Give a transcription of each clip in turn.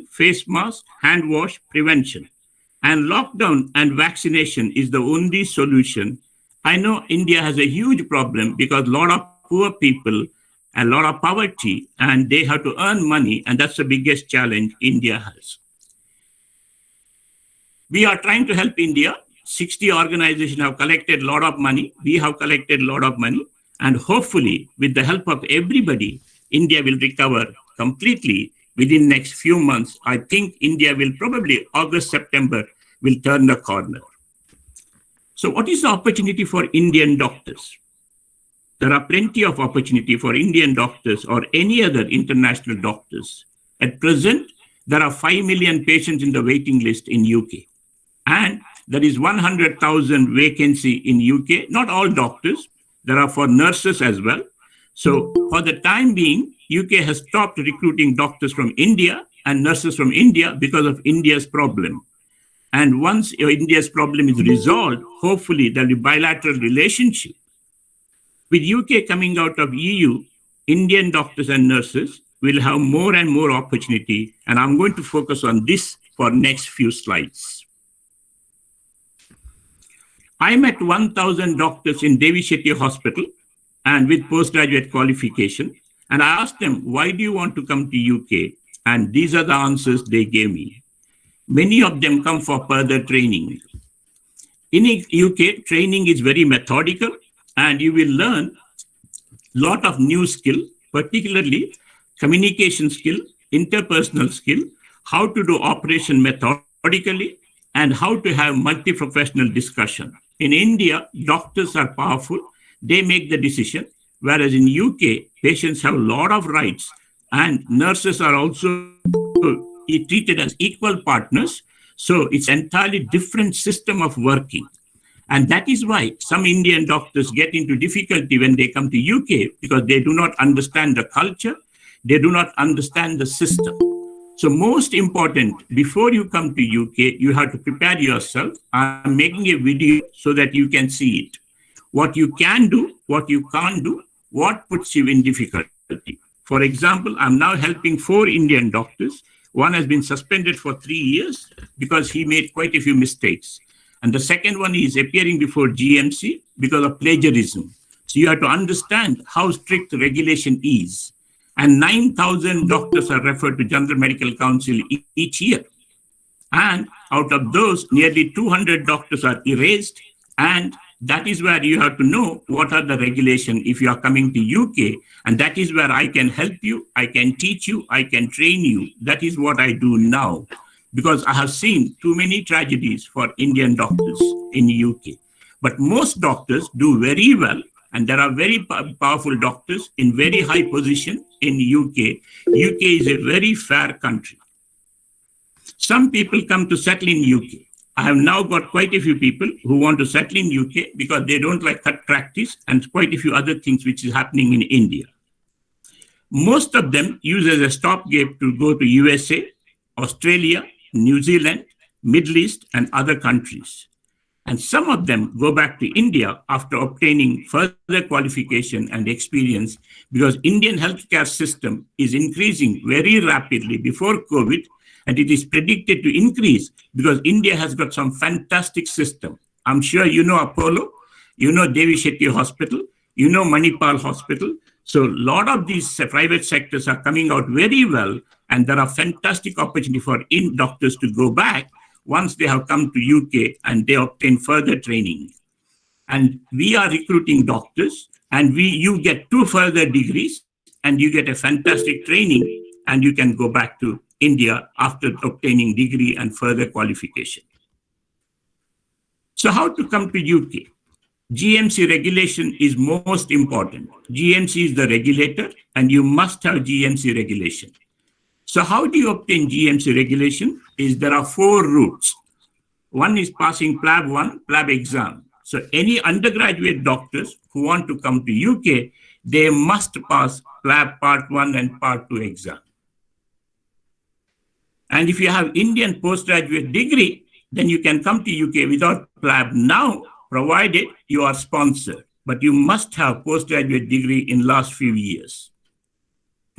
face mask, hand wash, prevention. And lockdown and vaccination is the only solution. I know India has a huge problem because a lot of poor people, a lot of poverty, and they have to earn money, and that's the biggest challenge India has. We are trying to help India. 60 organizations have collected a lot of money. We have collected a lot of money. And hopefully, with the help of everybody, India will recover completely within next few months. I think India will probably August, September will turn the corner. So what is the opportunity for Indian doctors? There are plenty of opportunity for Indian doctors or any other international doctors. At present, there are 5 million patients in the waiting list in UK. And there is 100,000 vacancy in UK, not all doctors. There are for nurses as well. So for the time being, UK has stopped recruiting doctors from India and nurses from India because of India's problem. And once India's problem is resolved, hopefully there will be bilateral relationship. With UK coming out of EU, Indian doctors and nurses will have more and more opportunity. And I'm going to focus on this for next few slides. I met 1,000 doctors in Devi Shetty Hospital and with postgraduate qualification. And I asked them, why do you want to come to UK? And these are the answers they gave me. Many of them come for further training. In UK, training is very methodical and you will learn a lot of new skill, particularly communication skill, interpersonal skill, how to do operation methodically, and how to have multi-professional discussion. In India, doctors are powerful. They make the decision. Whereas in UK, patients have a lot of rights and nurses are also treated as equal partners. So it's entirely different system of working. And that is why some Indian doctors get into difficulty when they come to UK because they do not understand the culture. They do not understand the system. So most important, before you come to UK, you have to prepare yourself. I'm making a video so that you can see it. What you can do, what you can't do, what puts you in difficulty. For example, I'm now helping 4 Indian doctors. One has been suspended for 3 years because he made quite a few mistakes. And the second one is appearing before GMC because of plagiarism. So you have to understand how strict regulation is. And 9,000 doctors are referred to General Medical Council each year. And out of those, nearly 200 doctors are erased. And that is where you have to know what are the regulations if you are coming to UK. And that is where I can help you, I can teach you, I can train you. That is what I do now. Because I have seen too many tragedies for Indian doctors in UK. But most doctors do very well. And there are very powerful doctors in very high position in UK. UK is a very fair country. Some people come to settle in UK. I have now got quite a few people who want to settle in UK because they don't like cut practice and quite a few other things which is happening in India. Most of them use as a stopgap to go to USA, Australia, New Zealand, Middle East, and other countries. And some of them go back to India after obtaining further qualification and experience because Indian healthcare system is increasing very rapidly before COVID, and it is predicted to increase because India has got some fantastic system. I'm sure you know Apollo, you know Devi Shetty Hospital, you know Manipal Hospital. So a lot of these private sectors are coming out very well, and there are fantastic opportunity for doctors to go back once they have come to UK and they obtain further training. And we are recruiting doctors, and you get 2 further degrees and you get a fantastic training, and you can go back to India after obtaining degree and further qualification. So how to come to UK? GMC regulation is most important. GMC is the regulator, and you must have GMC regulation. So how do you obtain GMC regulation? There are 4 routes. One is passing PLAB 1, PLAB exam. So any undergraduate doctors who want to come to UK, they must pass PLAB Part 1 and Part 2 exam. And if you have Indian postgraduate degree, then you can come to UK without PLAB now, provided you are sponsored. But you must have postgraduate degree in last few years.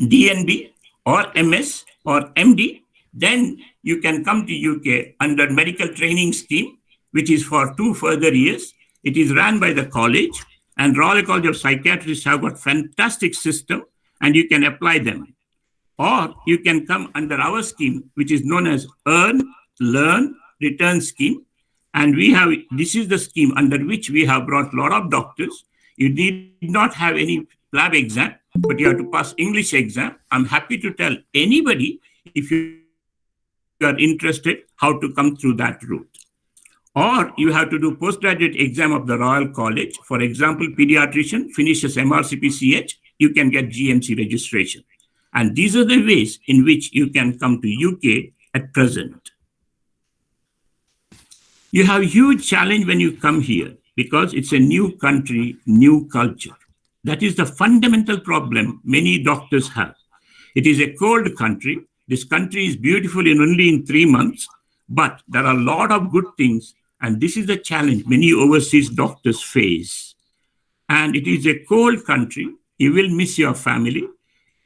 DNB or MS or MD Then you can come to UK under medical training scheme, which is for 2 further years. It is run by the college, and Royal College of Psychiatrists have got fantastic system, and you can apply them. Or you can come under our scheme, which is known as Earn, Learn, Return scheme. And this is the scheme under which we have brought a lot of doctors. You need not have any lab exam, but you have to pass English exam. I'm happy to tell anybody, if you are interested, how to come through that route. Or you have to do postgraduate exam of the Royal College. For example, pediatrician finishes MRCPH, you can get GMC registration. And these are the ways in which you can come to UK at present. You have a huge challenge when you come here because it's a new country, new culture. That is the fundamental problem many doctors have. It is a cold country. This country is beautiful only in 3 months, but there are a lot of good things. And this is the challenge many overseas doctors face. And it is a cold country. You will miss your family.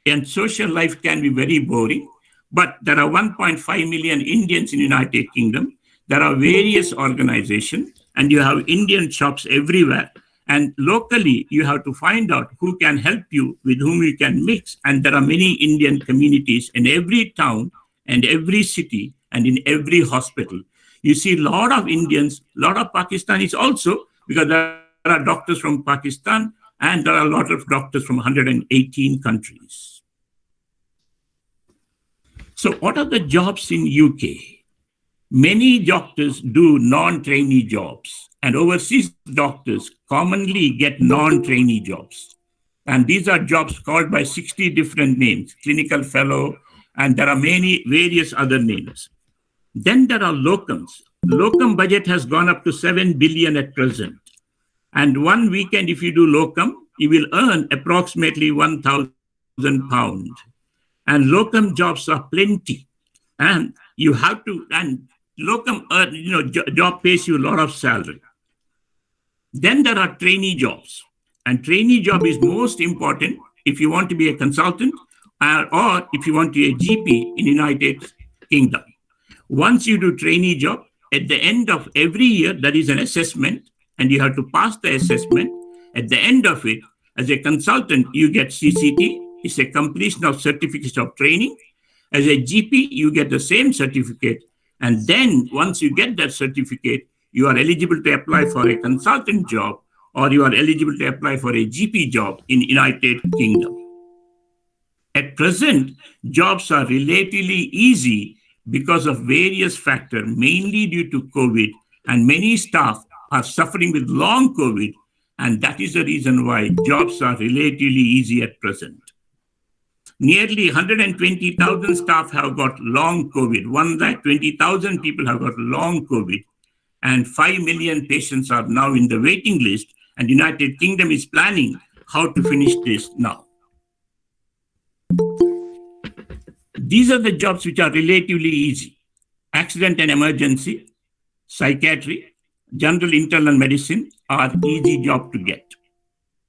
And social life can be very boring. But there are 1.5 million Indians in the United Kingdom. There are various organizations, and you have Indian shops everywhere. And locally, you have to find out who can help you, with whom you can mix. And there are many Indian communities in every town and every city and in every hospital. You see a lot of Indians, a lot of Pakistanis also, because there are doctors from Pakistan and there are a lot of doctors from 118 countries. So what are the jobs in UK? Many doctors do non-trainee jobs, and overseas doctors commonly get non-trainee jobs. And these are jobs called by 60 different names, clinical fellow, and there are many various other names. Then there are locums. Locum budget has gone up to 7 billion at present. And one weekend, if you do locum, you will earn approximately £1,000. And locum jobs are plenty. And you have to, and locum, job pays you a lot of salary. Then there are trainee jobs. And trainee job is most important if you want to be a consultant or if you want to be a GP in the United Kingdom. Once you do trainee job, at the end of every year, there is an assessment and you have to pass the assessment. At the end of it, as a consultant, you get CCT. It's a completion of certificates of training. As a GP, you get the same certificate. And then once you get that certificate, you are eligible to apply for a consultant job or you are eligible to apply for a GP job in United Kingdom. At present, jobs are relatively easy because of various factors, mainly due to COVID, and many staff are suffering with long COVID, and that is the reason why jobs are relatively easy at present. Nearly 120,000 staff have got long COVID. 120,000 people have got long COVID, and 5 million patients are now in the waiting list, and United Kingdom is planning how to finish this now. These are the jobs which are relatively easy. Accident and emergency, psychiatry, general internal medicine are easy job to get.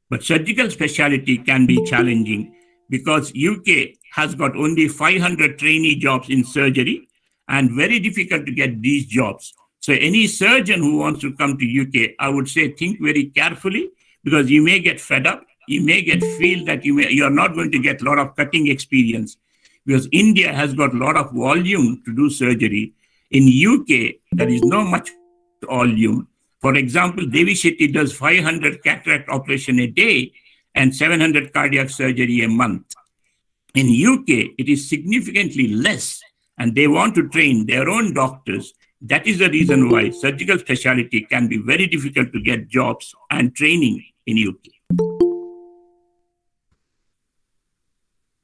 But surgical specialty can be challenging because UK has got only 500 trainee jobs in surgery and very difficult to get these jobs. So any surgeon who wants to come to UK, I would say think very carefully because you may get fed up. You may feel that you are not going to get a lot of cutting experience because India has got a lot of volume to do surgery. In UK, there is no much volume. For example, Devi Shetty does 500 cataract operation a day and 700 cardiac surgery a month. In UK, it is significantly less, and they want to train their own doctors. That is the reason why surgical specialty can be very difficult to get jobs and training in UK.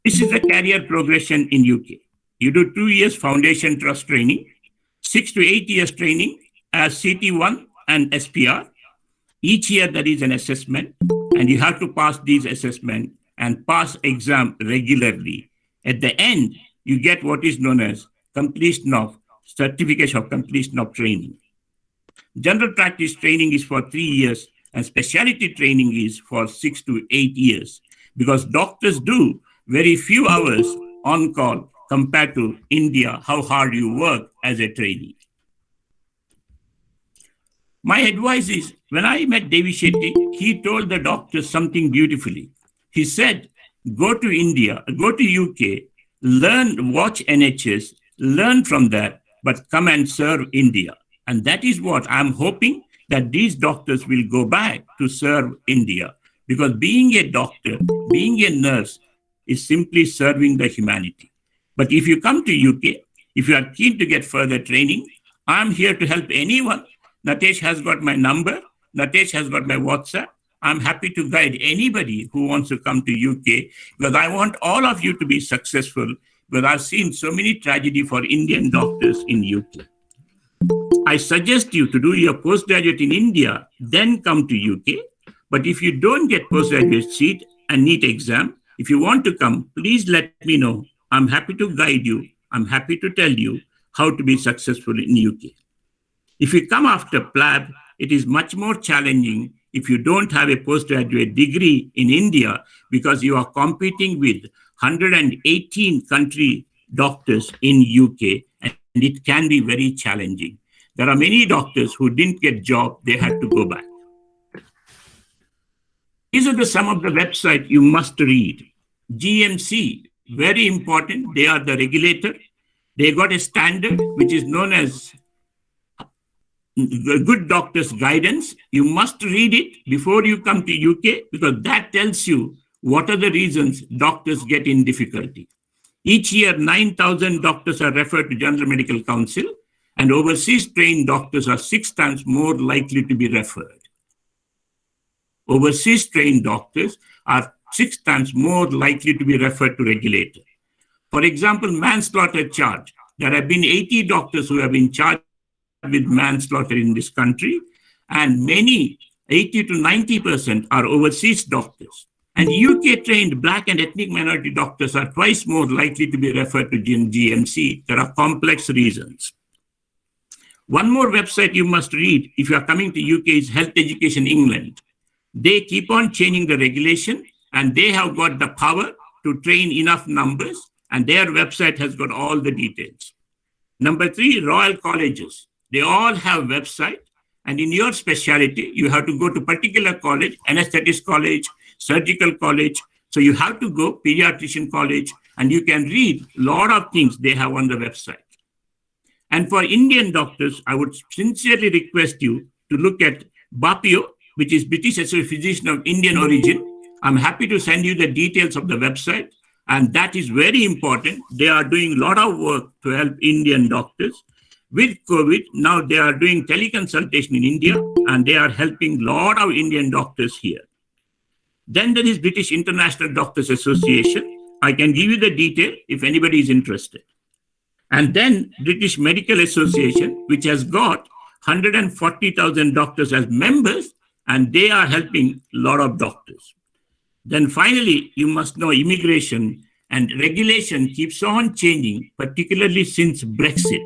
This is the career progression in UK. You do 2 years foundation trust training, 6 to 8 years training as CT1 and SPR. Each year there is an assessment and you have to pass these assessments and pass exam regularly. At the end, you get what is known as completion of certificate of completion of training. General practice training is for 3 years and specialty training is for 6 to 8 years because doctors do very few hours on call compared to India, how hard you work as a trainee. My advice is, when I met Devi Shetty, he told the doctors something beautifully. He said, go to India, go to UK, learn, watch NHS, learn from that, but come and serve India. And that is what I'm hoping, that these doctors will go back to serve India. Because being a doctor, being a nurse is simply serving the humanity. But if you come to UK, if you are keen to get further training, I'm here to help anyone. Natesh has got my number. Natesh has got my WhatsApp. I'm happy to guide anybody who wants to come to UK, because I want all of you to be successful, because I've seen so many tragedy for Indian doctors in UK. I suggest you to do your postgraduate in India, then come to UK. But if you don't get postgraduate seat and NEET exam, if you want to come, please let me know. I'm happy to guide you. I'm happy to tell you how to be successful in UK. If you come after PLAB, it is much more challenging if you don't have a postgraduate degree in India, because you are competing with 118 country doctors in UK, and it can be very challenging. There are many doctors who didn't get job, they had to go back. These are some of the websites you must read. GMC, very important. They are the regulator. They got a standard which is known as Good Doctors Guidance. You must read it before you come to UK, because that tells you what are the reasons doctors get in difficulty. Each year, 9,000 doctors are referred to General Medical Council, and overseas trained doctors are 6 times more likely to be referred. Overseas trained doctors are 6 times more likely to be referred to regulator. For example, manslaughter charge. There have been 80 doctors who have been charged with manslaughter in this country, and many, 80 to 90%, are overseas doctors. And UK trained Black and ethnic minority doctors are twice more likely to be referred to GMC. There are complex reasons. One more website you must read if you are coming to UK is Health Education England. They keep on changing the regulation, and they have got the power to train enough numbers, and their website has got all the details. Number 3, Royal Colleges. They all have website, and in your specialty, you have to go to particular college, anesthetist college, surgical college. So you have to go pediatrician college, and you can read a lot of things they have on the website. And for Indian doctors, I would sincerely request you to look at BAPIO, which is British Association Physician of Indian origin. I'm happy to send you the details of the website, and that is very important. They are doing a lot of work to help Indian doctors. With COVID, now they are doing teleconsultation in India, and they are helping a lot of Indian doctors here. Then there is British International Doctors Association. I can give you the detail if anybody is interested. And then British Medical Association, which has got 140,000 doctors as members, and they are helping a lot of doctors. Then finally, you must know immigration and regulation keeps on changing, particularly since Brexit.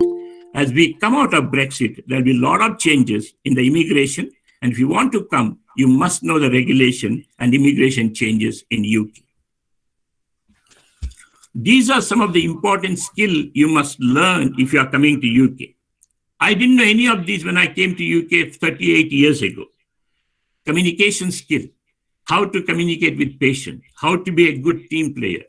As we come out of Brexit, there will be a lot of changes in the immigration. And if you want to come, you must know the regulation and immigration changes in UK. These are some of the important skills you must learn if you are coming to UK. I didn't know any of these when I came to UK 38 years ago. Communication skill, how to communicate with patients, how to be a good team player,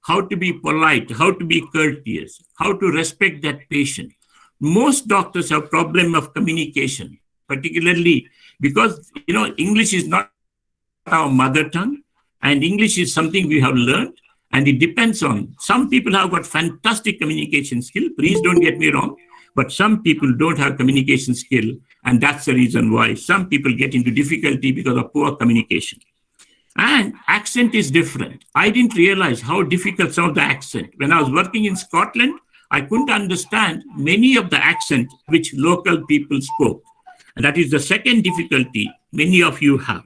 how to be polite, how to be courteous, how to respect that patient. Most doctors have problem of communication, particularly because, English is not our mother tongue, and English is something we have learned, and it depends on, some people have got fantastic communication skill, please don't get me wrong, but some people don't have communication skill, and that's the reason why some people get into difficulty because of poor communication. And accent is different. I didn't realize how difficult some of the accent. When I was working in Scotland, I couldn't understand many of the accent which local people spoke. And that is the second difficulty many of you have.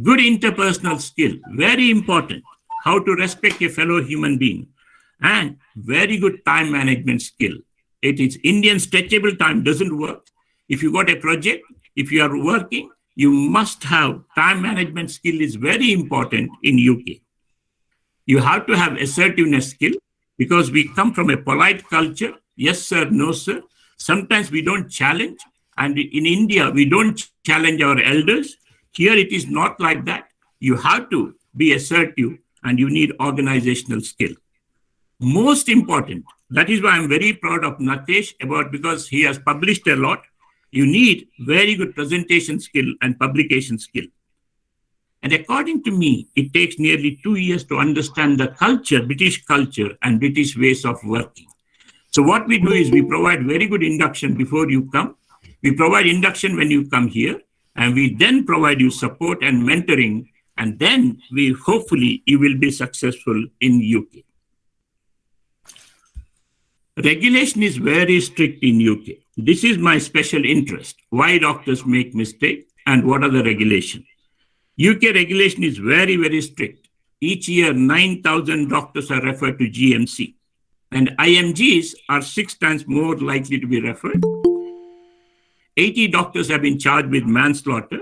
Good interpersonal skill, very important. How to respect a fellow human being. And very good time management skill. It is Indian stretchable time doesn't work. If you got a project, if you are working, you must have time management skill is very important in UK. You have to have assertiveness skill. because we come from a polite culture. Yes, sir, no, sir. Sometimes we don't challenge. And in India, we don't challenge our elders. Here, it is not like that. You have to be assertive and you need organizational skill. Most important, that is why I'm very proud of Natesh because he has published a lot. You need very good presentation skill and publication skill. And according to me, it takes nearly 2 years to understand the culture, British culture and British ways of working. So what we do is we provide very good induction before you come. We provide induction when you come here, and we then provide you support and mentoring, and then hopefully you will be successful in UK. Regulation is very strict in UK. This is my special interest, why doctors make mistakes and what are the regulations. UK regulation is very, very strict. Each year, 9,000 doctors are referred to GMC, and IMGs are 6 times more likely to be referred. 80 doctors have been charged with manslaughter.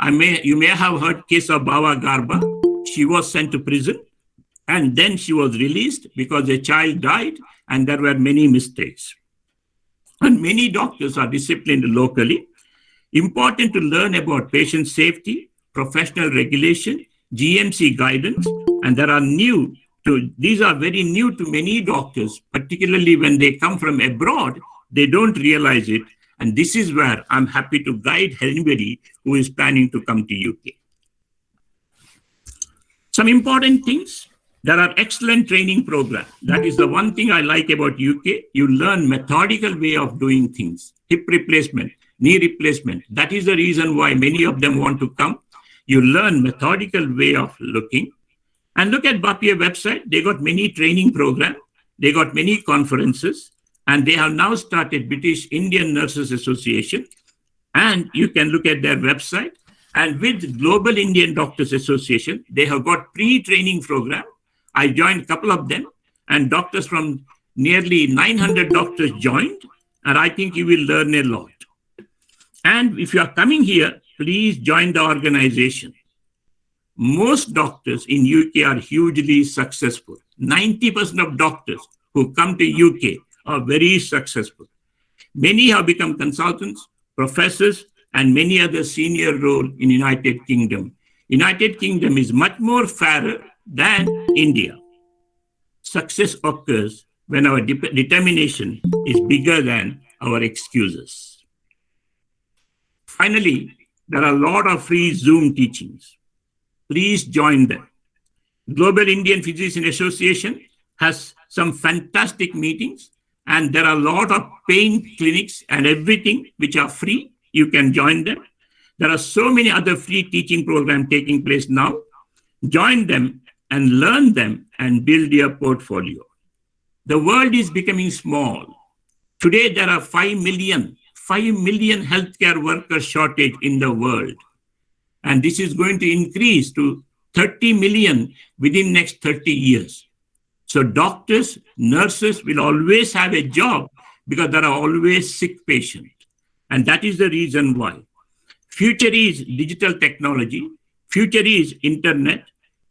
You may have heard case of Bawa Garba. She was sent to prison and then she was released because a child died and there were many mistakes. And many doctors are disciplined locally. Important to learn about patient safety, professional regulation, GMC guidance, and these are very new to many doctors, particularly when they come from abroad, they don't realize it. And this is where I'm happy to guide anybody who is planning to come to UK. Some important things. There are excellent training programs. That is the one thing I like about UK. You learn methodical way of doing things. Hip replacement, knee replacement. That is the reason why many of them want to come. You learn methodical way of looking. And look at BAPIA website. They got many training programs. They got many conferences. And they have now started British Indian Nurses Association. And you can look at their website. And with Global Indian Doctors Association, they have got pre-training program. I joined a couple of them. And doctors from nearly 900 doctors joined. And I think you will learn a lot. And if you are coming here, please join the organization. Most doctors in UK are hugely successful. 90% of doctors who come to UK are very successful. Many have become consultants, professors, and many other senior roles in United Kingdom. United Kingdom is much more fairer than India. Success occurs when our determination is bigger than our excuses. Finally, there are a lot of free Zoom teachings. Please join them. Global Indian Physician Association has some fantastic meetings, and there are a lot of pain clinics and everything which are free. You can join them. There are so many other free teaching programs taking place now. Join them and learn them and build your portfolio. The world is becoming small. Today, there are 5 million healthcare worker shortage in the world. And this is going to increase to 30 million within next 30 years. So doctors, nurses will always have a job because there are always sick patients. And that is the reason why. Future is digital technology. Future is internet.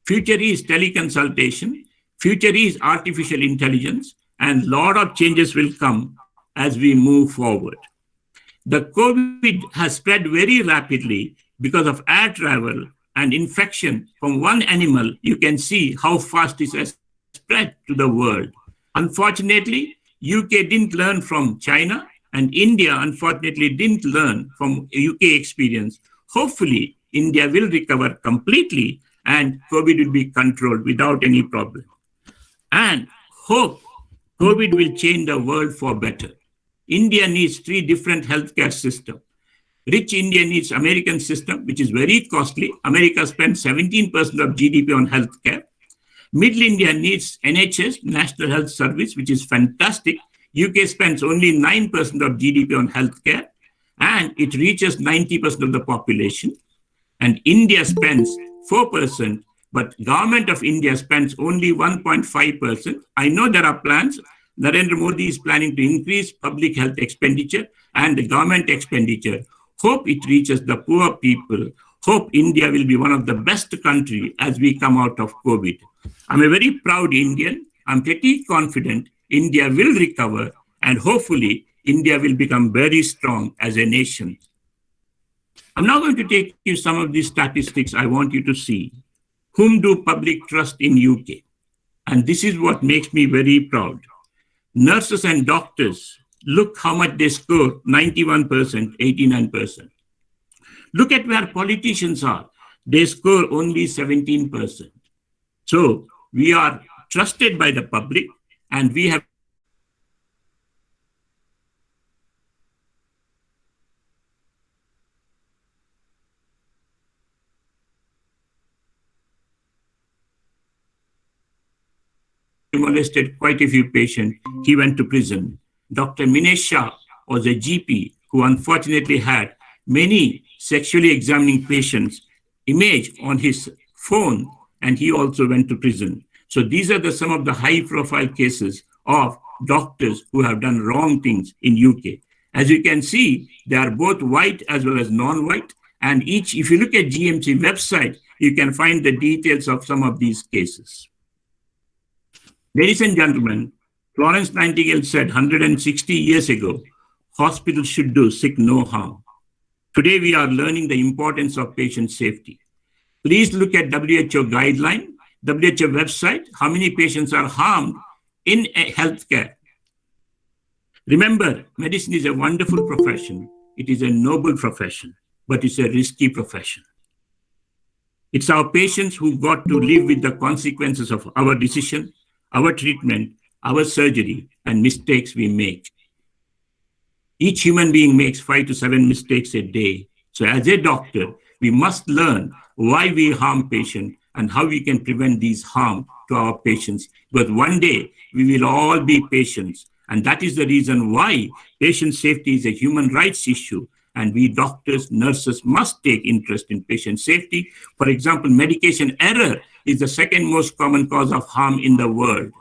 Future is teleconsultation. Future is artificial intelligence. And a lot of changes will come as we move forward. The COVID has spread very rapidly because of air travel and infection from one animal. You can see how fast it has spread to the world. Unfortunately, UK didn't learn from China, and India, unfortunately, didn't learn from UK experience. Hopefully, India will recover completely and COVID will be controlled without any problem. And hope COVID will change the world for better. India needs 3 different healthcare systems. Rich India needs American system, which is very costly. America spends 17% of GDP on healthcare. Middle India needs NHS, National Health Service, which is fantastic. UK spends only 9% of GDP on healthcare, and it reaches 90% of the population. And India spends 4%, but government of India spends only 1.5%. I know there are plans. Narendra Modi is planning to increase public health expenditure and the government expenditure. Hope it reaches the poor people. Hope India will be one of the best countries as we come out of COVID. I'm a very proud Indian. I'm pretty confident India will recover, and hopefully India will become very strong as a nation. I'm now going to take you some of these statistics I want you to see. Whom do public trust in UK? And this is what makes me very proud. Nurses and doctors, look how much they score, 91%, 89%. Look at where politicians are. They score only 17%. So we are trusted by the public, and we have molested quite a few patients. He went to prison. Dr. Minesh Shah was a GP who unfortunately had many sexually examining patients' image on his phone, and he also went to prison. So these are some of the high-profile cases of doctors who have done wrong things in UK. As you can see, they are both white as well as non-white, and if you look at GMC website, you can find the details of some of these cases. Ladies and gentlemen, Florence Nightingale said 160 years ago, hospitals should do sick no harm. Today, we are learning the importance of patient safety. Please look at WHO guideline, WHO website, how many patients are harmed in healthcare. Remember, medicine is a wonderful profession. It is a noble profession, but it's a risky profession. It's our patients who got to live with the consequences of our decision, our treatment, our surgery, and mistakes we make. Each human being makes 5 to 7 mistakes a day. So as a doctor, we must learn why we harm patients and how we can prevent these harm to our patients. But one day, we will all be patients. And that is the reason why patient safety is a human rights issue. And we doctors, nurses must take interest in patient safety. For example, medication error is the second most common cause of harm in the world.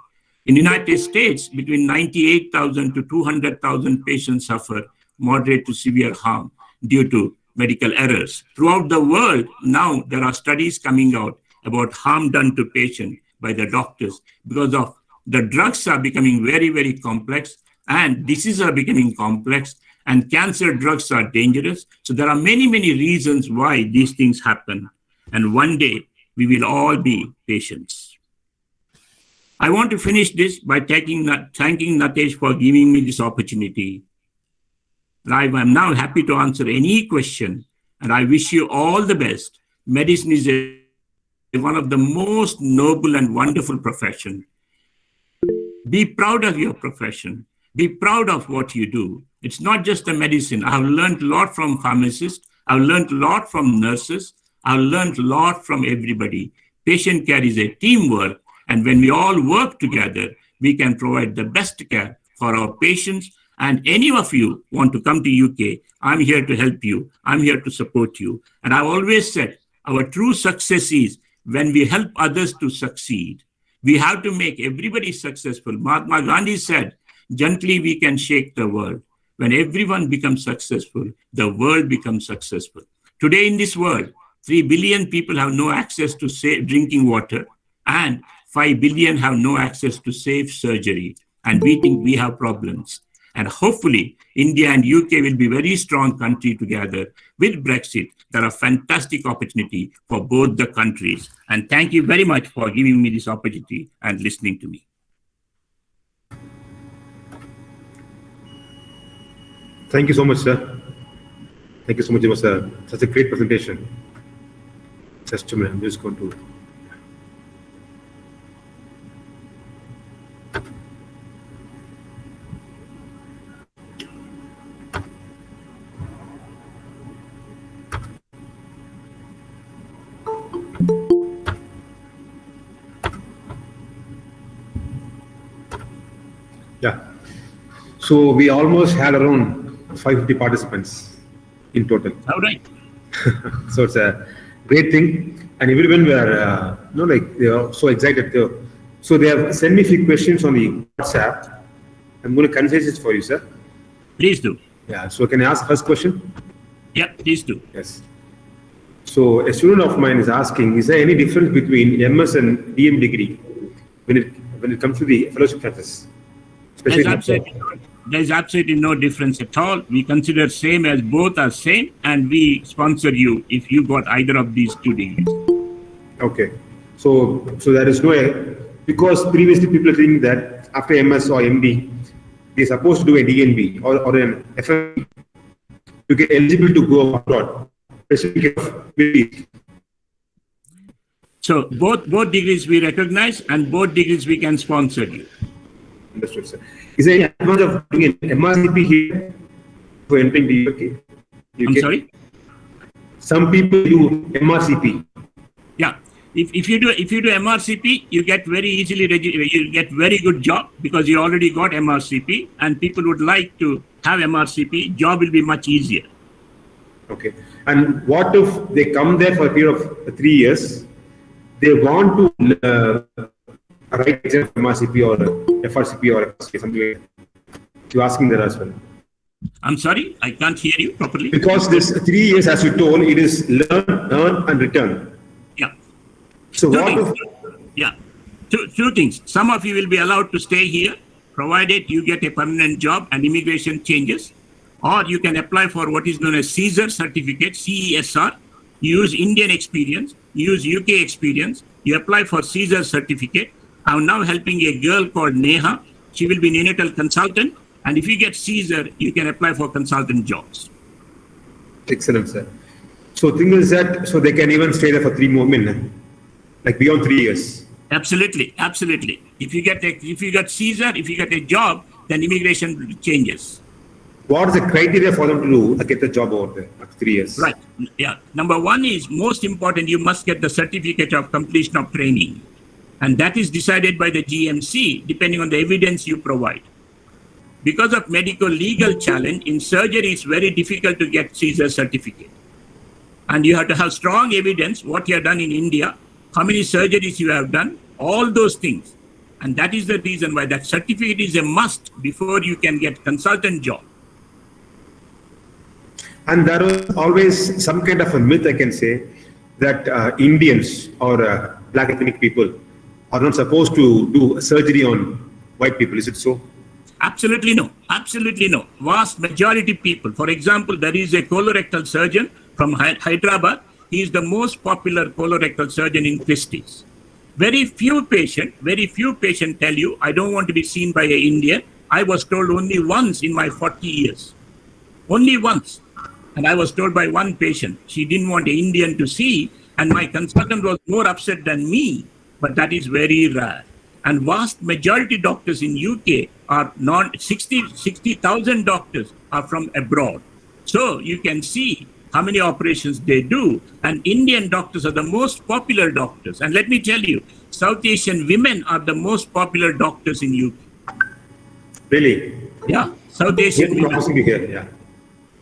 In the United States, between 98,000 to 200,000 patients suffer moderate to severe harm due to medical errors. Throughout the world, now there are studies coming out about harm done to patients by the doctors because of the drugs are becoming very, very complex, and diseases are becoming complex, and cancer drugs are dangerous. So there are many, many reasons why these things happen. And one day, we will all be patients. I want to finish this by thanking Natesh for giving me this opportunity. I am now happy to answer any question, and I wish you all the best. Medicine is one of the most noble and wonderful professions. Be proud of your profession. Be proud of what you do. It's not just the medicine. I've learned a lot from pharmacists. I've learned a lot from nurses. I've learned a lot from everybody. Patient care is a teamwork. And when we all work together, we can provide the best care for our patients. And any of you want to come to UK, I'm here to help you. I'm here to support you. And I've always said, our true success is when we help others to succeed. We have to make everybody successful. Mahatma Gandhi said, gently we can shake the world. When everyone becomes successful, the world becomes successful. Today in this world, 3 billion people have no access to safe drinking water, and 5 billion have no access to safe surgery. And we think we have problems. And hopefully, India and UK will be a very strong country together. With Brexit, there are fantastic opportunity for both the countries. And thank you very much for giving me this opportunity and listening to me. Thank you so much, sir. Thank you so much. It was such a great presentation. Just a minute, I'm just going to. Yeah. So we almost had around 550 participants in total. All right. So it's a great thing, and everyone were they are so excited. So they have sent me a few questions on the WhatsApp. I'm going to concise it for you, sir. Please do. Yeah. So can I ask first question? Yeah, please do. Yes. So a student of mine is asking, is there any difference between MS and DM degree when it comes to the fellowship process? There's absolutely no difference at all. We consider same as both are same, and we sponsor you if you got either of these 2 degrees. Okay. So there is no, because previously people think that after MS or MD, they're supposed to do a DNB or an FMB to get eligible to go abroad. So both degrees we recognize, and both degrees we can sponsor you. Understood, sir. Is there any advantage of doing an MRCP here for entering the UK? I'm sorry? Some people do MRCP. Yeah. If you do MRCP, you get very easily you get very good job because you already got MRCP, and people would like to have MRCP. Job will be much easier. Okay. And what if they come there for a period of 3 years? They want to write exam for MRCP or FRCP or FRCP, something like that. You're asking that as well. I'm sorry, I can't hear you properly. Because this 3 years, as you told, it is learn, earn, and return. Yeah. So Two things. Some of you will be allowed to stay here, provided you get a permanent job and immigration changes, or you can apply for what is known as CSER certificate, CESR. You use Indian experience, you use UK experience, you apply for CSER certificate. I'm now helping a girl called Neha. She will be neonatal consultant, and if you get CSER, you can apply for consultant jobs. Excellent, sir. So thing is that, so they can even stay there for 3 more minutes, like beyond 3 years. Absolutely. If you get CSER, if you get a job, then immigration changes. What is the criteria for them to do get the job over there after 3 years? Right. Yeah. Number 1 is most important. You must get the certificate of completion of training, and that is decided by the GMC depending on the evidence you provide. Because of medical legal challenge in surgery, it's very difficult to get CSER certificate, and you have to have strong evidence what you have done in India, how many surgeries you have done, all those things, and that is the reason why that certificate is a must before you can get consultant job. And there was always some kind of a myth, I can say, that Indians or black ethnic people are not supposed to do surgery on white people. Is it so? Absolutely no. Vast majority people. For example, there is a colorectal surgeon from Hyderabad. He is the most popular colorectal surgeon in Christie's. Very few patients tell you, I don't want to be seen by an Indian. I was told only once in my 40 years. Only once. And I was told by one patient, she didn't want an Indian to see, and my consultant was more upset than me. But that is very rare. And vast majority doctors in UK are 60,000 doctors are from abroad. So you can see how many operations they do. And Indian doctors are the most popular doctors. And let me tell you, South Asian women are the most popular doctors in UK. Really? Yeah, South Asian women.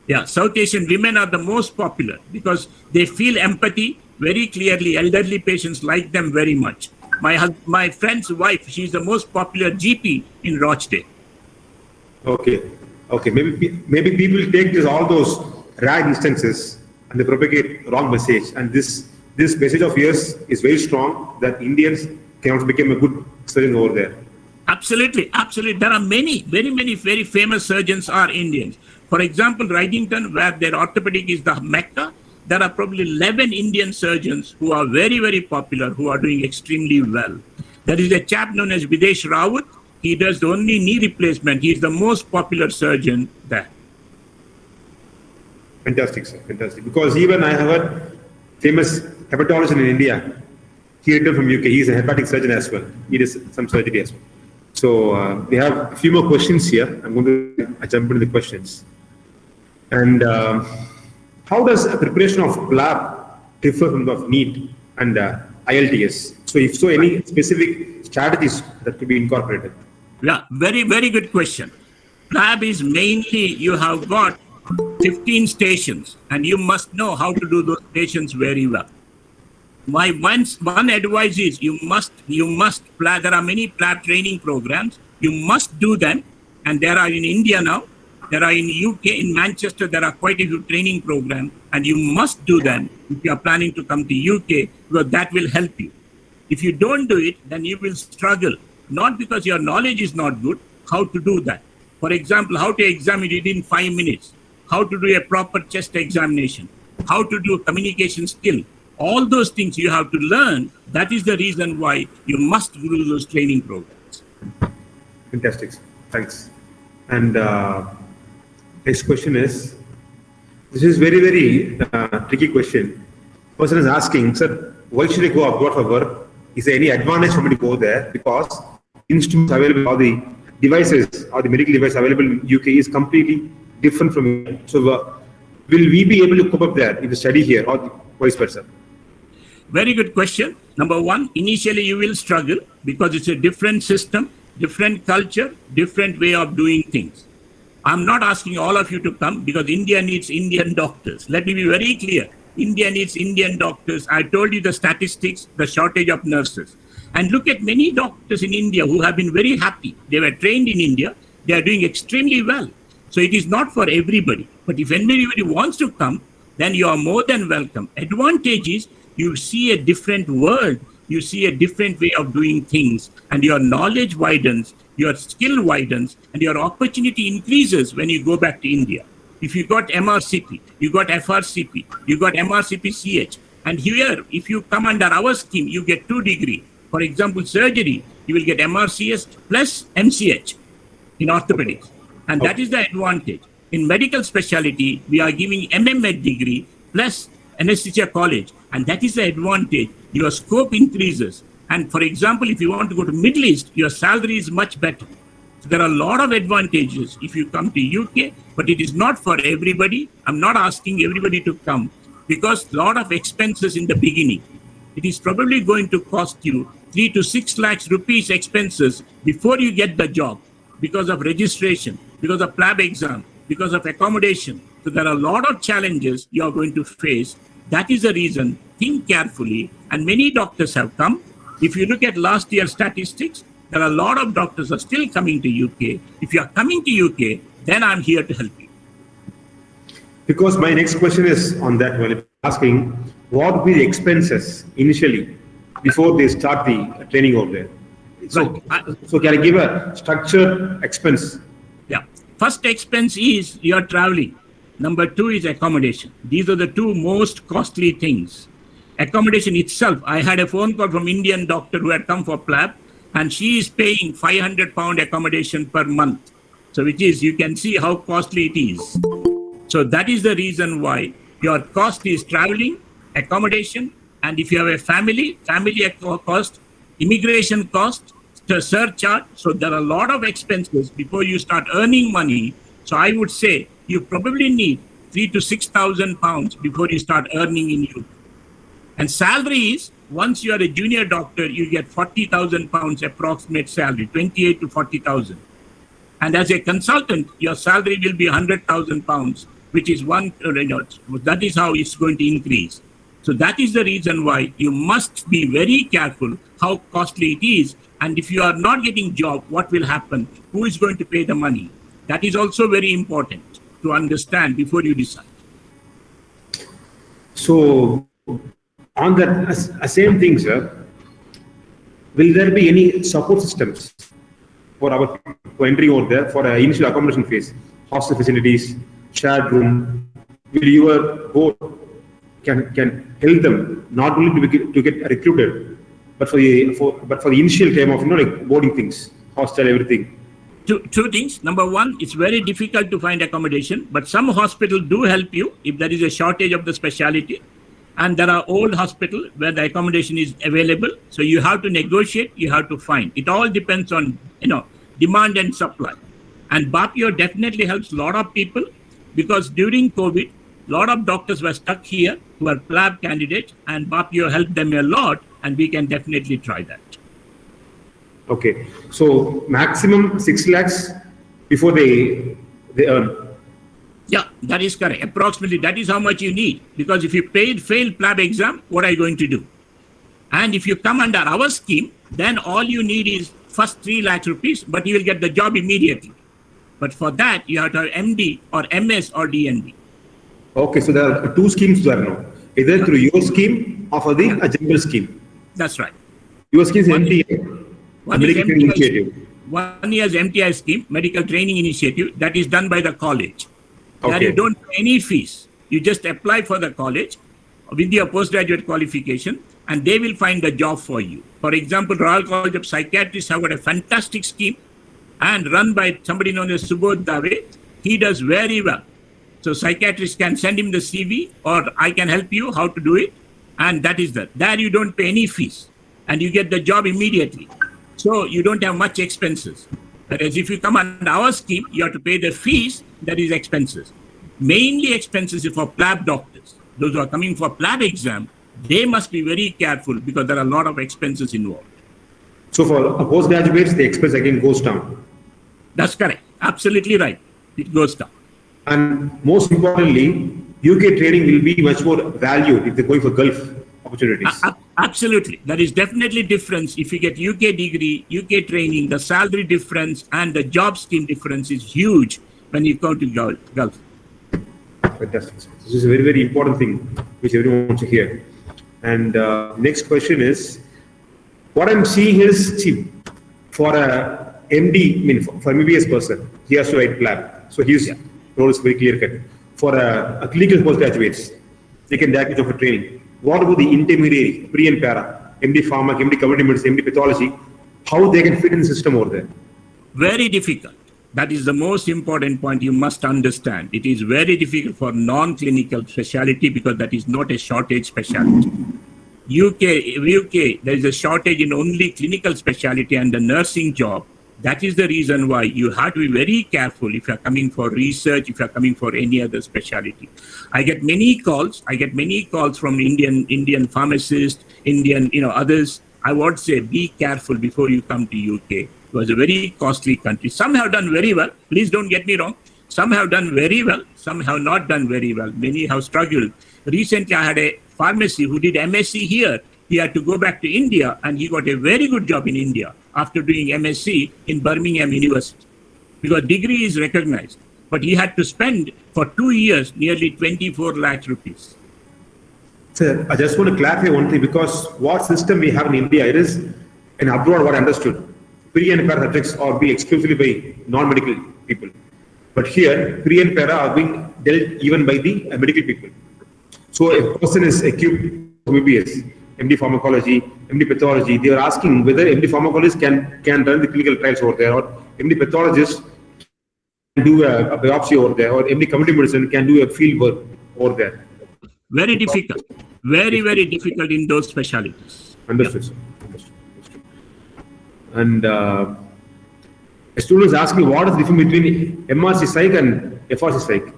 Yeah, South Asian women are the most popular because they feel empathy very clearly. Elderly patients like them very much. My friend's wife, she's the most popular GP in Rochdale. Okay. Maybe people take all those rare instances and they propagate wrong message. And this message of yours is very strong that Indians can also become a good surgeon over there. Absolutely. There are many, very famous surgeons are Indians. For example, Ridington, where their orthopedic is the Mecca, there are probably 11 Indian surgeons who are very popular, who are doing extremely well. There is a chap known as Videsh Rawat. He does only knee replacement. He is the most popular surgeon there. Fantastic, sir. Fantastic. Because even I have heard famous hepatologist in India. He returned from UK. He's a hepatic surgeon as well. He does some surgery as well. So we have a few more questions here. I'm going to jump into the questions. And how does a preparation of lab differ from that of NEET and IELTS? So if so, any specific strategies that could be incorporated? Yeah, very good question. Lab is mainly, you have got 15 stations and you must know how to do those stations very well. My one advice is you must plan. There are many lab training programs. You must do them, and there are in India now. There are in UK, in Manchester. There are quite a few training programs, and you must do them if you are planning to come to UK, because that will help you. If you don't do it, then you will struggle not because your knowledge is not good, how to do that. For example, how to examine it in 5 minutes, how to do a proper chest examination, how to do communication skill. All those things you have to learn. That is the reason why you must do those training programs. Fantastic. Thanks. And next question is, this is very, very tricky question. Person is asking, sir, why should I go abroad for work? Is there any advantage for me to go there? Because instruments available, or the devices, or the medical device available in UK is completely different from here. So will we be able to cope up there if we study here, or vice versa? Very good question. Number one, initially you will struggle because it's a different system, different culture, different way of doing things. I'm not asking all of you to come because India needs Indian doctors. Let me be very clear. India needs Indian doctors. I told you the statistics, the shortage of nurses. And look at many doctors in India who have been very happy. They were trained in India. They are doing extremely well. So it is not for everybody. But if anybody wants to come, then you are more than welcome. Advantage is you see a different world. You see a different way of doing things. And your knowledge widens, your skill widens, and your opportunity increases when you go back to India. If you got MRCP, you got FRCP, you got MRCPCH. And here, if you come under our scheme, you get 2 degrees. For example, surgery, you will get MRCS plus MCH in orthopedics. And that is the advantage. In medical specialty, we are giving MMed degree plus anesthesia college. And that is the advantage. Your scope increases. And for example, if you want to go to Middle East, your salary is much better. So there are a lot of advantages if you come to UK, but it is not for everybody. I'm not asking everybody to come because a lot of expenses in the beginning. It is probably going to cost you 3 to 6 lakhs rupees expenses before you get the job because of registration, because of PLAB exam, because of accommodation. So there are a lot of challenges you are going to face. That is the reason. Think carefully. And many doctors have come. If you look at last year's statistics, there are a lot of doctors are still coming to UK. If you are coming to UK, then I'm here to help you. Because my next question is on that one, asking what will be the expenses initially before they start the training over there. So, so can I give a structured expense? Yeah. First expense is your traveling. Number 2 is accommodation. These are the 2 most costly things. Accommodation itself, I had a phone call from Indian doctor who had come for PLAB, and she is paying £500 accommodation per month. So which is, you can see how costly it is. So that is the reason why your cost is traveling, accommodation, and if you have a family cost, immigration cost, surcharge. So there are a lot of expenses before you start earning money. So I would say you probably need 3,000 to 6,000 pounds before you start earning in UK. And salary is, once you are a junior doctor, you get 40,000 pounds approximate salary, 28 to 40,000. And as a consultant, your salary will be 100,000 pounds, which is that is how it's going to increase. So that is the reason why you must be very careful how costly it is. And if you are not getting job, what will happen? Who is going to pay the money? That is also very important to understand before you decide. So on that same thing, sir, will there be any support systems for our entry over there for an initial accommodation phase? Hostel facilities, shared room. Will your board can help them not only to get recruited, but for the initial time of like boarding things, hostel, everything? Two things. Number 1, it's very difficult to find accommodation, but some hospitals do help you if there is a shortage of the specialty. And there are old hospitals where the accommodation is available. So you have to negotiate, you have to find. It all depends on, demand and supply. And BAPIO definitely helps a lot of people because during COVID, a lot of doctors were stuck here who are PLAB candidates, and BAPIO helped them a lot, and we can definitely try that. Okay. So maximum 6 lakhs before they earn. Yeah, that is correct. Approximately, that is how much you need. Because if you fail PLAB exam, what are you going to do? And if you come under our scheme, then all you need is first 3 lakh rupees, but you will get the job immediately. But for that, you have to have MD or MS or DND. Okay, so there are 2 schemes there now. Either through your scheme or for the general scheme. That's right. Your scheme is MD. One is MTI scheme, Medical Training Initiative, that is done by the college. There you don't pay any fees. You just apply for the college with your postgraduate qualification, and they will find a job for you. For example, Royal College of Psychiatrists have got a fantastic scheme and run by somebody known as Subodh Dave. He does very well. So psychiatrists can send him the CV, or I can help you how to do it. And that is that. There you don't pay any fees and you get the job immediately. So you don't have much expenses. Whereas if you come under our scheme, you have to pay the fees, that is expenses. Mainly expenses is for PLAB doctors. Those who are coming for PLAB exam, they must be very careful because there are a lot of expenses involved. So for postgraduates, the expense again goes down. That's correct. Absolutely right. It goes down. And most importantly, UK training will be much more valued if they're going for Gulf opportunities. Absolutely. There is definitely difference. If you get UK degree, UK training, the salary difference and the job scheme difference is huge when you go to Gulf. Fantastic. This is a very, very important thing which everyone wants to hear. And next question is, what I'm seeing is, for a MD, for MBBS person, he has to write PLAB. So his role is very clear cut. For a clinical postgraduates, they can directly go for training. What about the intermediary, pre and para, MD Pharma, MD Community Medicine, MD Pathology, how they can fit in the system over there? Very difficult. That is the most important point you must understand. It is very difficult for non-clinical specialty because that is not a shortage specialty. UK, there is a shortage in only clinical specialty and the nursing job. That is the reason why you have to be very careful if you are coming for research, if you are coming for any other specialty. I get many calls from Indian pharmacists, others. I would say be careful before you come to UK. It was a very costly country. Some have done very well. Please don't get me wrong. Some have done very well. Some have not done very well. Many have struggled. Recently, I had a pharmacy who did MSc here. He had to go back to India and he got a very good job in India after doing MSc in Birmingham University because degree is recognized. But he had to spend for 2 years nearly 24 lakh rupees. Sir, I just want to clarify one thing because what system we have in India, it is in abroad what I understood. Pre and para subjects are being exclusively by non-medical people. But here, pre and para are being dealt even by the medical people. So if a person is equipped with MBBS, MD Pharmacology, MD Pathology, they are asking whether MD Pharmacologist can run the clinical trials over there, or MD Pathologist can do a biopsy over there, or MD Community Medicine can do a field work over there. Very difficult. Very, very difficult in those specialties. Understood, sir. Understood. And a student is asking what is the difference between MRC Psych and FRC Psych?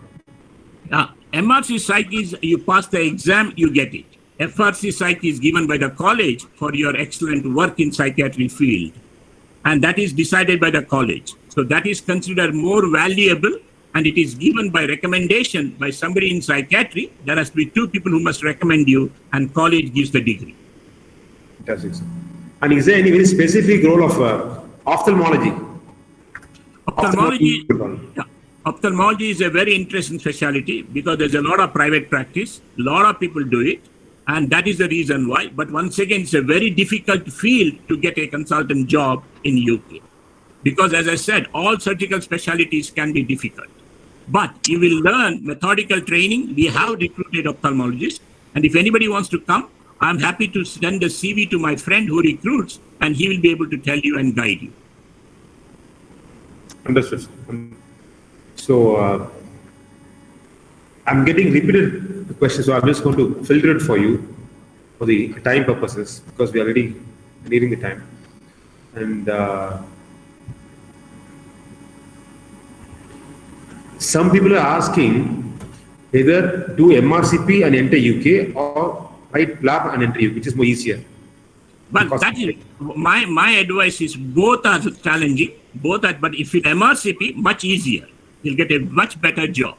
MRC Psych is you pass the exam, you get it. FRC Psych is given by the college for your excellent work in psychiatry field. And that is decided by the college. So that is considered more valuable and it is given by recommendation by somebody in psychiatry. There has to be 2 people who must recommend you and college gives the degree. That's it. And is there any very specific role of ophthalmology? Ophthalmology is a very interesting specialty because there's a lot of private practice. A lot of people do it. And that is the reason why. But once again, it's a very difficult field to get a consultant job in UK. Because as I said, all surgical specialties can be difficult. But you will learn methodical training. We have recruited ophthalmologists. And if anybody wants to come, I'm happy to send a CV to my friend who recruits and he will be able to tell you and guide you. Understood. So I'm getting repeated questions, so I'm just going to filter it for you for the time purposes because we are already nearing the time. And some people are asking either do MRCP and enter UK or write PLAB and enter UK, which is more easier. But that is my advice is both are challenging, but if it's MRCP, much easier. You'll get a much better job.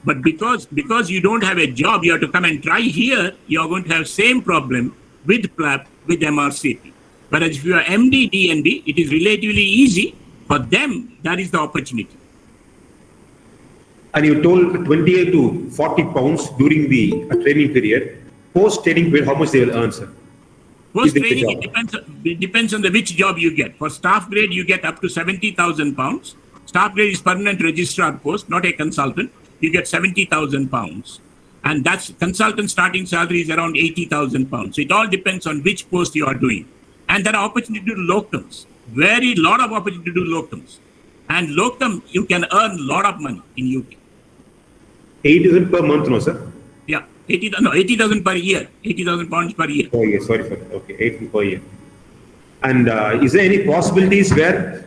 But because you don't have a job, you have to come and try here, you're going to have same problem with PLAB, with MRCP. Whereas if you are MD, DNB, it is relatively easy. For them, that is the opportunity. And you told 28 to 40 pounds during the training period. Post-training period, how much they will earn, sir? if they get a Post-training, job? it depends on which job you get. For staff grade, you get up to £70,000. Staff grade is permanent registrar post, not a consultant. You get £70,000. And that's consultant starting salary is around £80,000. So it all depends on which post you are doing. And there are opportunities to do locums. Very lot of opportunity to do locums. And locum, you can earn a lot of money in UK. 8,000 per month, no, sir? Yeah, 80,000 per year. 80,000 pounds per year. Per year, sorry. Okay, 8,000 per year. And is there any possibilities where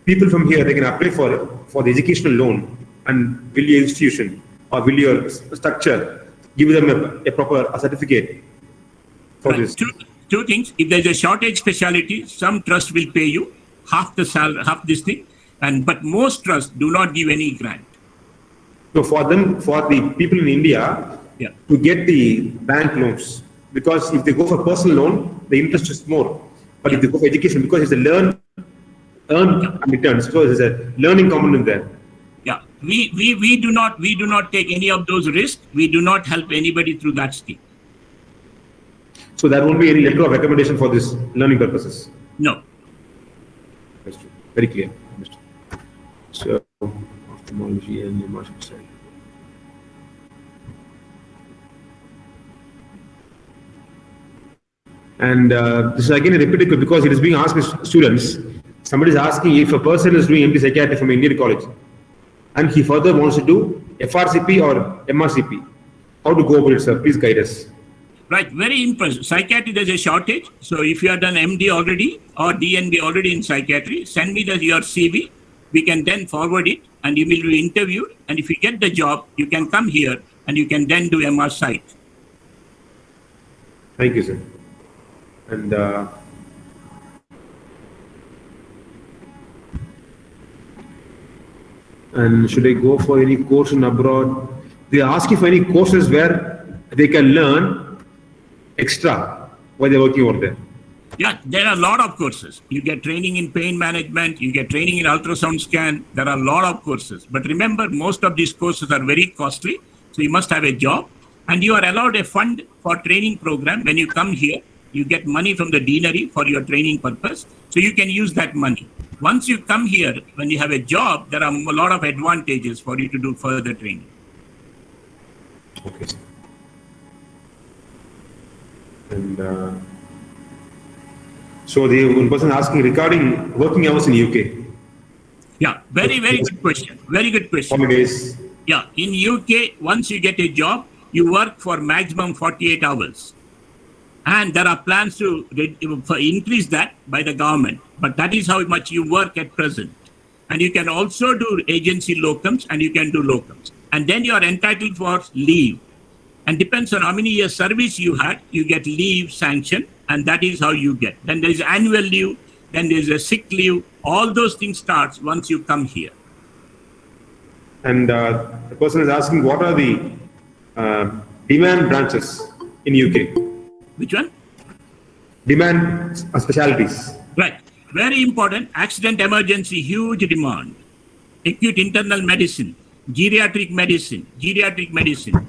people from here, they can apply for the educational loan, and will your institution or will your structure give them a proper certificate for Right. this? Two things. If there's a shortage specialty, some trust will pay you half the salary, half this thing. But most trusts do not give any grant. So for the people in India, Yeah. to get the bank loans, because if they go for personal loan, the interest is more. But if they go for education, because it's a earn and returns, so there's a learning component there. Yeah. We do not take any of those risks. We do not help anybody through that scheme. So there won't be any letter of recommendation for this learning purposes. No. That's true. Very clear. Understood. So ophthalmology and MRCPH. And this is again a repeated because it is being asked by students. Somebody is asking if a person is doing MD psychiatry from Indian college and he further wants to do FRCP or MRCP. How to go about it, sir? Please guide us. Right. Very impressive. Psychiatry, there's a shortage. So if you have done MD already or DNB already in psychiatry, send me your CV. We can then forward it and you will be interviewed. And if you get the job, you can come here and you can then do MR Psych. Thank you, sir. And should I go for any course in abroad? They ask you for any courses where they can learn extra while they're working over there. Yeah, there are a lot of courses. You get training in pain management, you get training in ultrasound scan. There are a lot of courses. But remember, most of these courses are very costly. So you must have a job and you are allowed a fund for training program. When you come here, you get money from the deanery for your training purpose. So you can use that money. Once you come here, when you have a job, there are a lot of advantages for you to do further training. Okay, sir. And so the one person asking regarding working hours in UK. Yeah, very good question. Very good question. Holidays. Yeah, in UK, once you get a job, you work for maximum 48 hours. And there are plans to increase that by the government. But that is how much you work at present. And you can also do agency locums and you can do locums. And then you are entitled for leave. And depends on how many years service you had, you get leave sanction. And that is how you get. Then there is annual leave. Then there is a sick leave. All those things starts once you come here. And the person is asking, what are the demand branches in UK? Which one? Demand specialties. Right. Very important. Accident emergency, huge demand. Acute internal medicine, geriatric medicine,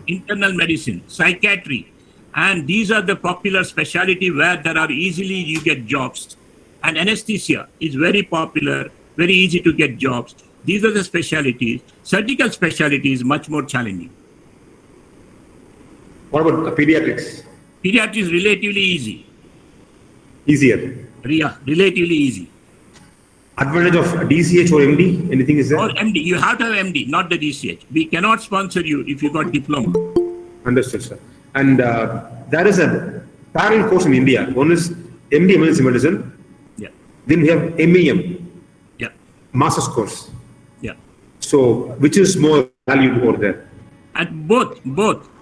internal medicine, psychiatry. And these are the popular specialty where there are easily you get jobs. And anesthesia is very popular, very easy to get jobs. These are the specialties. Surgical specialty is much more challenging. What about pediatrics? Pediatrics is relatively easy. Easier. Yeah, relatively easy. Advantage of DCH or MD? Anything is there? Or MD. You have to have MD, not the DCH. We cannot sponsor you if you got diploma. Understood, sir. And there is a parallel course in India. One is MD Emergency Medicine. Yeah. Then we have MEM. Yeah. Master's course. Yeah. So which is more valued over there? At both.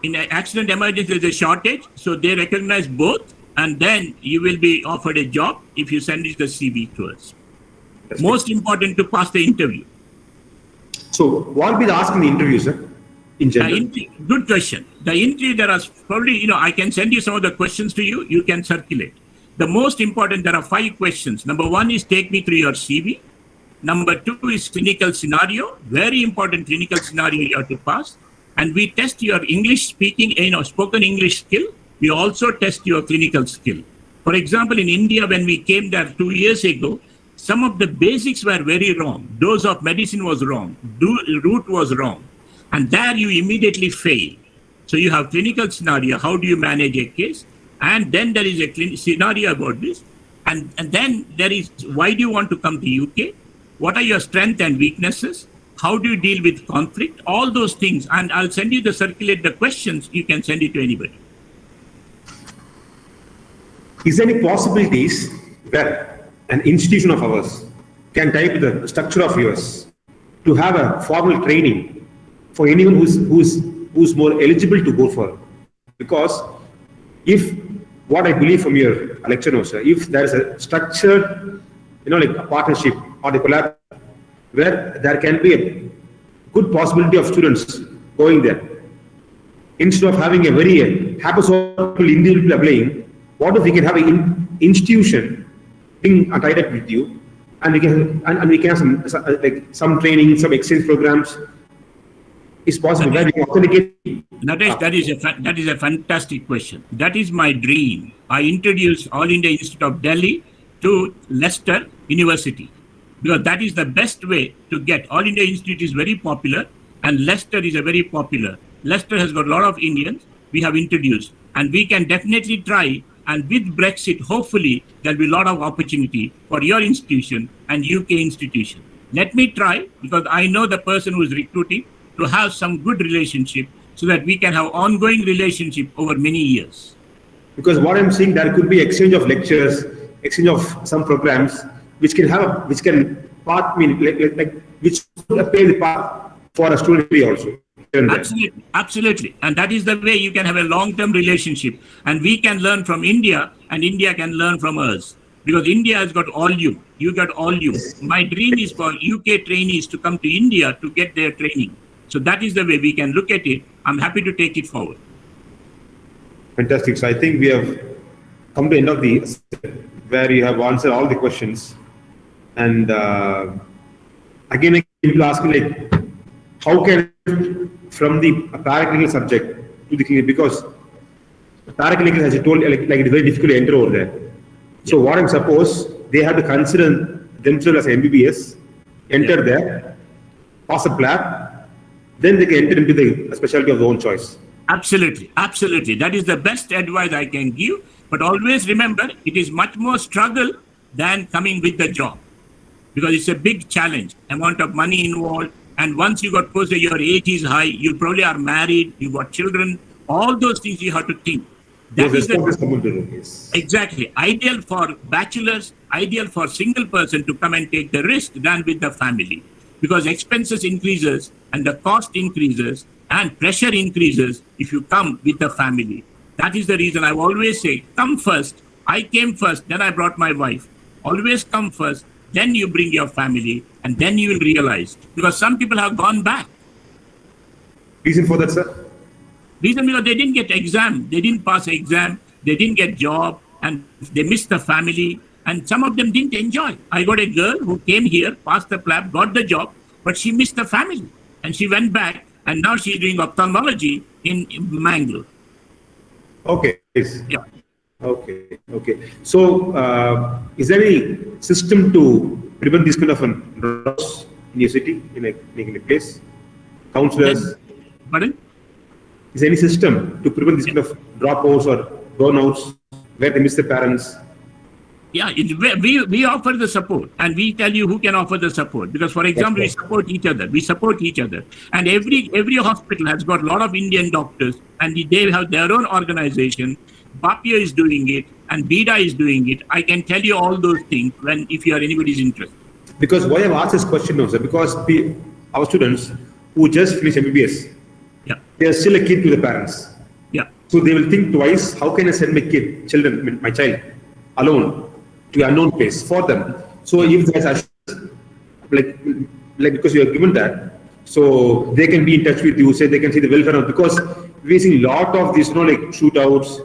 In an accident emergency, there's a shortage. So they recognize both. And then you will be offered a job if you send it the CV to us. That's Most important to pass the interview. So what will be the ask in the interview, sir? In general. Good question. The interview, there are probably, I can send you some of the questions to you. You can circulate. The most important, there are 5 questions. Number 1 is take me through your CV. Number 2 is clinical scenario. Very important clinical scenario you have to pass. And we test your English speaking, spoken English skill. We also test your clinical skill. For example, in India, when we came there 2 years ago, some of the basics were very wrong. Dose of medicine was wrong. Route was wrong. And there you immediately fail. So you have clinical scenario. How do you manage a case? And then there is a scenario about this. And then there is, why do you want to come to UK? What are your strengths and weaknesses? How do you deal with conflict? All those things. And I'll send you circulate the questions. You can send it to anybody. Is there any possibilities where an institution of ours can type the structure of yours to have a formal training for anyone who's more eligible to go for? Because if what I believe from your lecture notes, if there is a structured, like a partnership or a collab where there can be a good possibility of students going there, instead of having a very haphazard individual applying, what if we can have an institution being tied up with you, and we can have some training, some exchange programs. Is possible where we can authenticate. Naresh, that is a fantastic question. That is my dream. I introduced All India Institute of Delhi to Leicester University, because that is the best way to get. All India Institute is very popular, and Leicester is a very popular. Leicester has got a lot of Indians. We have introduced, and we can definitely try. And with Brexit, hopefully, there'll be a lot of opportunity for your institution and UK institution. Let me try, because I know the person who is recruiting, to have some good relationship so that we can have ongoing relationship over many years. Because what I'm seeing, there could be exchange of lectures, exchange of some programs, which can which pay the path for a student also. Absolutely. And that is the way you can have a long-term relationship. And we can learn from India, and India can learn from us. Because India has got all you. You got all you. My dream is for UK trainees to come to India to get their training. So that is the way we can look at it. I'm happy to take it forward. Fantastic. So I think we have come to the end of the where you have answered all the questions. And again, people ask me how can from the paraclinical subject to the clinic, because paraclinical, as you told, it's very difficult to enter over there. So what I'm suppose they have to consider themselves as MBBS, enter there, pass a PLAB, then they can enter into the specialty of their own choice. Absolutely. That is the best advice I can give. But always remember, it is much more struggle than coming with the job, because it's a big challenge, amount of money involved. And once you got posted, your age is high, you probably are married, you got children, all those things you have to think. That is exactly ideal for bachelors, ideal for single person to come and take the risk than with the family, because expenses increases and the cost increases and pressure increases if you come with the family. That is the reason I always say, come first. I came first, then I brought my wife. Always come first, then you bring your family, and then you will realize. Because some people have gone back. Reason for that, sir? Reason because they didn't get exam, they didn't pass exam, they didn't get job, and they missed the family, and some of them didn't enjoy. I got a girl who came here, passed the PLAB, got the job, but she missed the family, and she went back, and now she's doing ophthalmology in Mangalore. Okay. Yeah. Okay. So, is there any system to prevent this kind of drops in your city, in a place? Counselors? Pardon? Is there any system to prevent this kind of dropouts or burnouts where they miss the parents? Yeah, we offer the support, and we tell you who can offer the support. Because, for example, we support each other. And every hospital has got a lot of Indian doctors, and they have their own organization. BAPIA is doing it, and BIDA is doing it. I can tell you all those things if you are anybody's interested. Because why I've asked this question now, sir, because our students who just finished MBBS, they are still a kid to the parents. Yeah. So they will think twice, how can I send my child alone to an unknown place for them? So if there's because you are given that, so they can be in touch with you, say they can see the welfare, because we're seeing a lot of these, shootouts,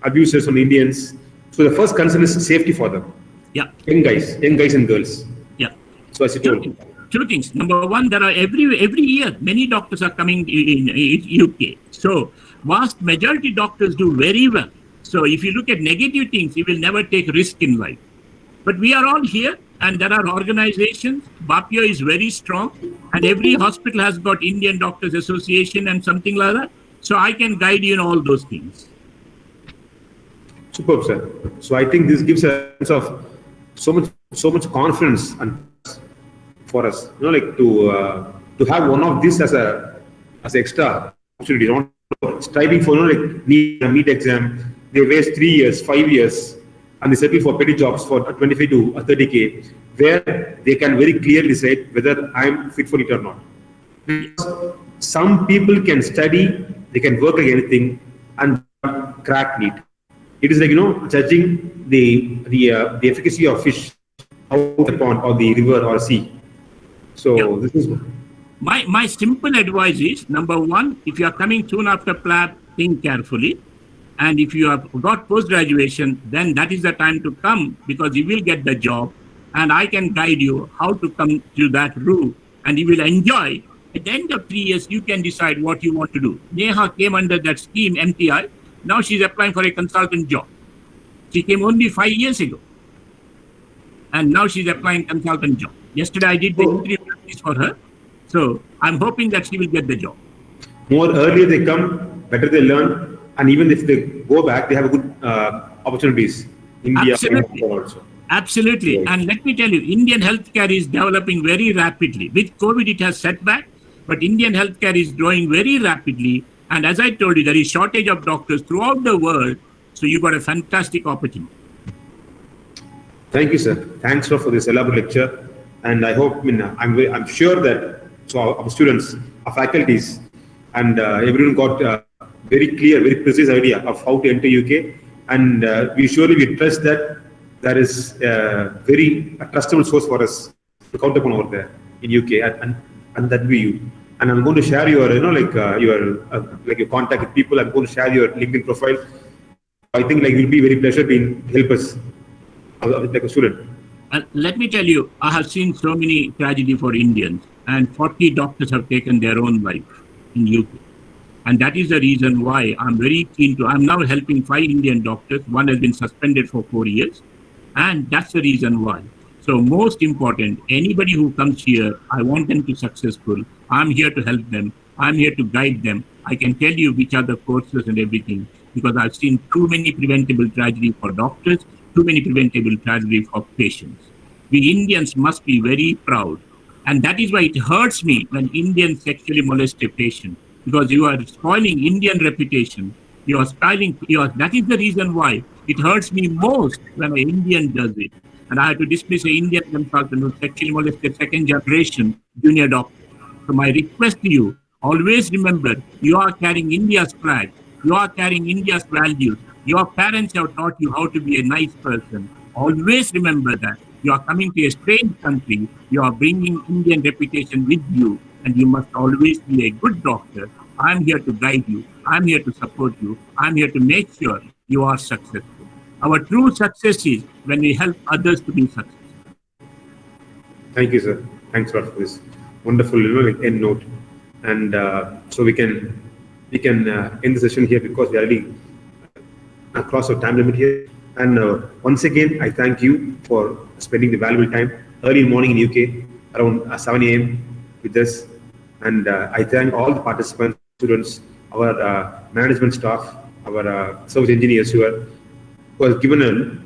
abuses on Indians. So the first concern is safety for them. Yeah. Young guys and girls. Yeah. So as you told. Two things. Number one, there are every year many doctors are coming in UK. So vast majority doctors do very well. So if you look at negative things, you will never take risk in life. But we are all here, and there are organizations. BAPIO is very strong, and every hospital has got Indian Doctors Association and something like that. So I can guide you in all those things. Superb, sir. So I think this gives a sense of so much confidence and for us, like to have one of this as extra opportunity, not striving for like NEET exam. They waste 3 years, 5 years, and they settle for petty jobs for 25 to 30K, where they can very clearly decide whether I'm fit for it or not. Because some people can study, they can work like anything, and crack NEET. It is like, judging the efficacy of fish out of the pond or the river or sea. So this is my simple advice is, number one, if you are coming soon after PLAB, think carefully. And if you have got post-graduation, then that is the time to come, because you will get the job, and I can guide you how to come to that route, and you will enjoy. At the end of 3 years, you can decide what you want to do. Neha came under that scheme, MTI. Now she's applying for a consultant job. She came only 5 years ago. And now she's applying consultant job. Yesterday, I did the interview for her. So I'm hoping that she will get the job. More earlier they come, better they learn. And even if they go back, they have good opportunities. India also. Absolutely. Right. And let me tell you, Indian healthcare is developing very rapidly. With COVID, it has set back, but Indian healthcare is growing very rapidly. And as I told you, there is shortage of doctors throughout the world. So you got a fantastic opportunity. Thank you, sir. Thanks for this elaborate lecture. And I hope, I'm sure that our students, our faculties, and everyone got very clear, very precise idea of how to enter UK. And we trust that there is a very trustable source for us to count upon over there in UK, and that be you. And I'm going to share your, your contact with people. I'm going to share your LinkedIn profile. I think it will be very pleasure to help us like a student. And let me tell you, I have seen so many tragedy for Indians, and 40 doctors have taken their own life in UK. And that is the reason why I'm very keen to, I'm now helping 5 Indian doctors. One has been suspended for 4 years. And that's the reason why. So most important, anybody who comes here, I want them to be successful. I'm here to help them. I'm here to guide them. I can tell you which are the courses and everything, because I've seen too many preventable tragedy for doctors, too many preventable tragedy for patients. We Indians must be very proud. And that is why it hurts me when Indians sexually molest a patient, because you are spoiling Indian reputation. You are spoiling, that is the reason why it hurts me most when an Indian does it. And I have to dismiss an Indian consultant who sexually molested second generation junior doctor. So my request to you, always remember, you are carrying India's flag. You are carrying India's values. Your parents have taught you how to be a nice person. Always remember that. You are coming to a strange country. You are bringing Indian reputation with you. And you must always be a good doctor. I'm here to guide you. I'm here to support you. I'm here to make sure you are successful. Our true success is when we help others to be successful. Thank you, sir. Thanks a lot for this wonderful end note. And so we can end the session here, because we are already across our time limit here. And once again, I thank you for spending the valuable time early morning in UK around 7 a.m. with us. And I thank all the participants, students, our management staff, our service engineers who have given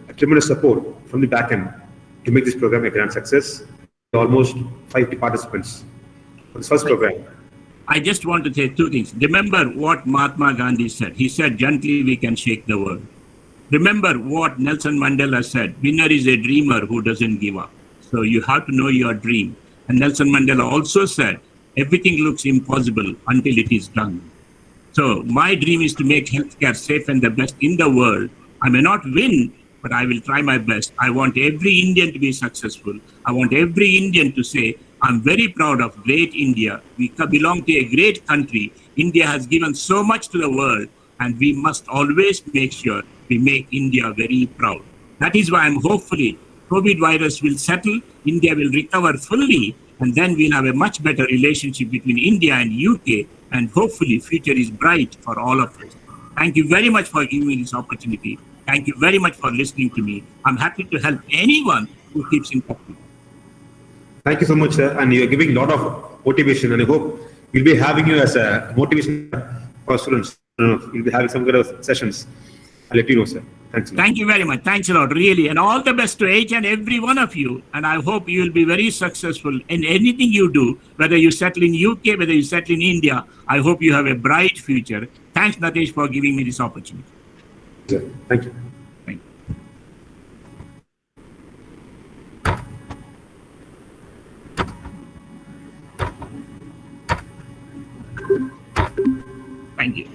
a tremendous support from the back end to make this program a grand success. Almost 50 participants for this first program. I just want to say 2 things. Remember what Mahatma Gandhi said. He said, gently we can shake the world. Remember what Nelson Mandela said. Winner is a dreamer who doesn't give up. So you have to know your dream. And Nelson Mandela also said, everything looks impossible until it is done. So my dream is to make healthcare safe and the best in the world. I may not win, but I will try my best. I want every Indian to be successful. I want every Indian to say, I'm very proud of great India. We belong to a great country. India has given so much to the world, and we must always make sure we make India very proud. That is why I'm hopefully COVID virus will settle, India will recover fully, and then we'll have a much better relationship between India and UK, and hopefully future is bright for all of us. Thank you very much for giving me this opportunity. Thank you very much for listening to me. I'm happy to help anyone who keeps in touch with me. Thank you so much, sir. And you're giving a lot of motivation, and I hope we'll be having you as a motivation for students. We'll be having some kind of sessions. I'll let you know, sir. Thanks. Thank you very much. Thanks a lot, really. And all the best to each and every one of you. And I hope you will be very successful in anything you do, whether you settle in UK, whether you settle in India. I hope you have a bright future. Thanks, Natesh, for giving me this opportunity. Sir, thank you. Thank you. Thank you.